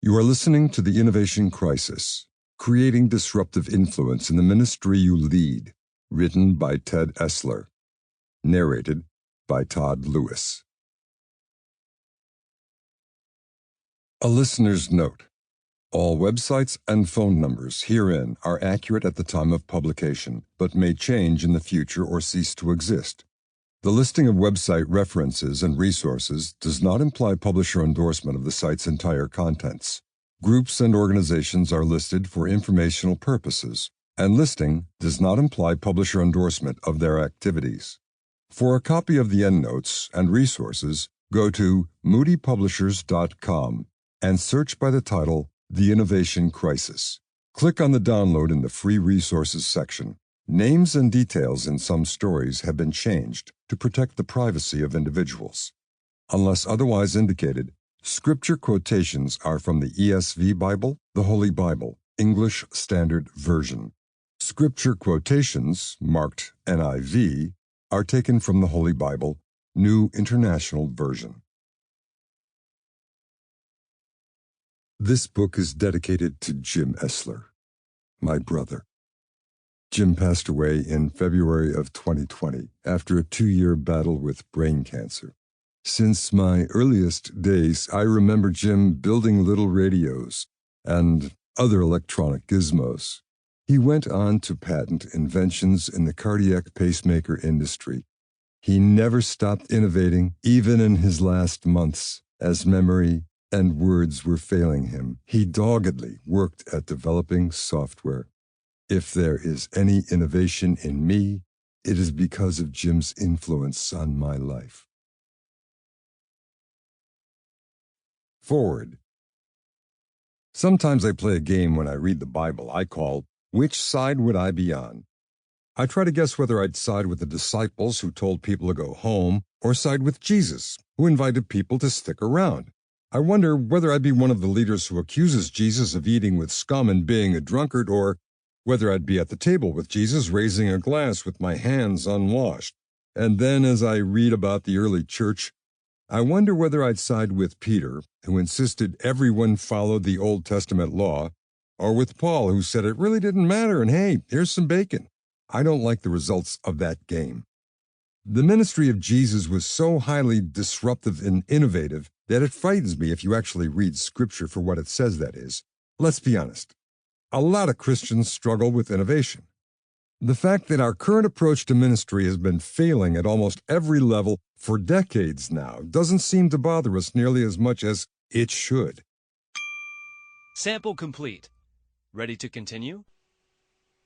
You are listening to The Innovation Crisis, Creating Disruptive Influence in the Ministry You Lead, written by Ted Esler, narrated by Todd Lewis. A listener's note. All websites and phone numbers herein are accurate at the time of publication, but may change in the future or cease to exist. The listing of website references and resources does not imply publisher endorsement of the site's entire contents. Groups and organizations are listed for informational purposes, and listing does not imply publisher endorsement of their activities. For a copy of the endnotes and resources, go to moodypublishers.com and search by the title The Innovation Crisis. Click on the download in the free resources section. Names and details in some stories have been changed to protect the privacy of individuals. Unless otherwise indicated, scripture quotations are from the ESV Bible, the Holy Bible, English Standard Version. Scripture quotations, marked NIV, are taken from the Holy Bible, New International Version. This book is dedicated to Jim Esler, my brother. Jim passed away in February of 2020 after a 2-year battle with brain cancer. Since my earliest days, I remember Jim building little radios and other electronic gizmos. He went on to patent inventions in the cardiac pacemaker industry. He never stopped innovating, even in his last months, as memory and words were failing him. He doggedly worked at developing software. If there is any innovation in me, it is because of Jim's influence on my life. Forward. Sometimes I play a game when I read the Bible I call, Which Side Would I Be On? I try to guess whether I'd side with the disciples who told people to go home, or side with Jesus, who invited people to stick around. I wonder whether I'd be one of the leaders who accuses Jesus of eating with scum and being a drunkard, or whether I'd be at the table with Jesus raising a glass with my hands unwashed. And then as I read about the early church, I wonder whether I'd side with Peter, who insisted everyone followed the Old Testament law, or with Paul, who said it really didn't matter and hey, here's some bacon. I don't like the results of that game. The ministry of Jesus was so highly disruptive and innovative that it frightens me if you actually read Scripture for what it says that is. Let's be honest. A lot of Christians struggle with innovation. The fact that our current approach to ministry has been failing at almost every level for decades now doesn't seem to bother us nearly as much as it should. Sample complete. Ready to continue?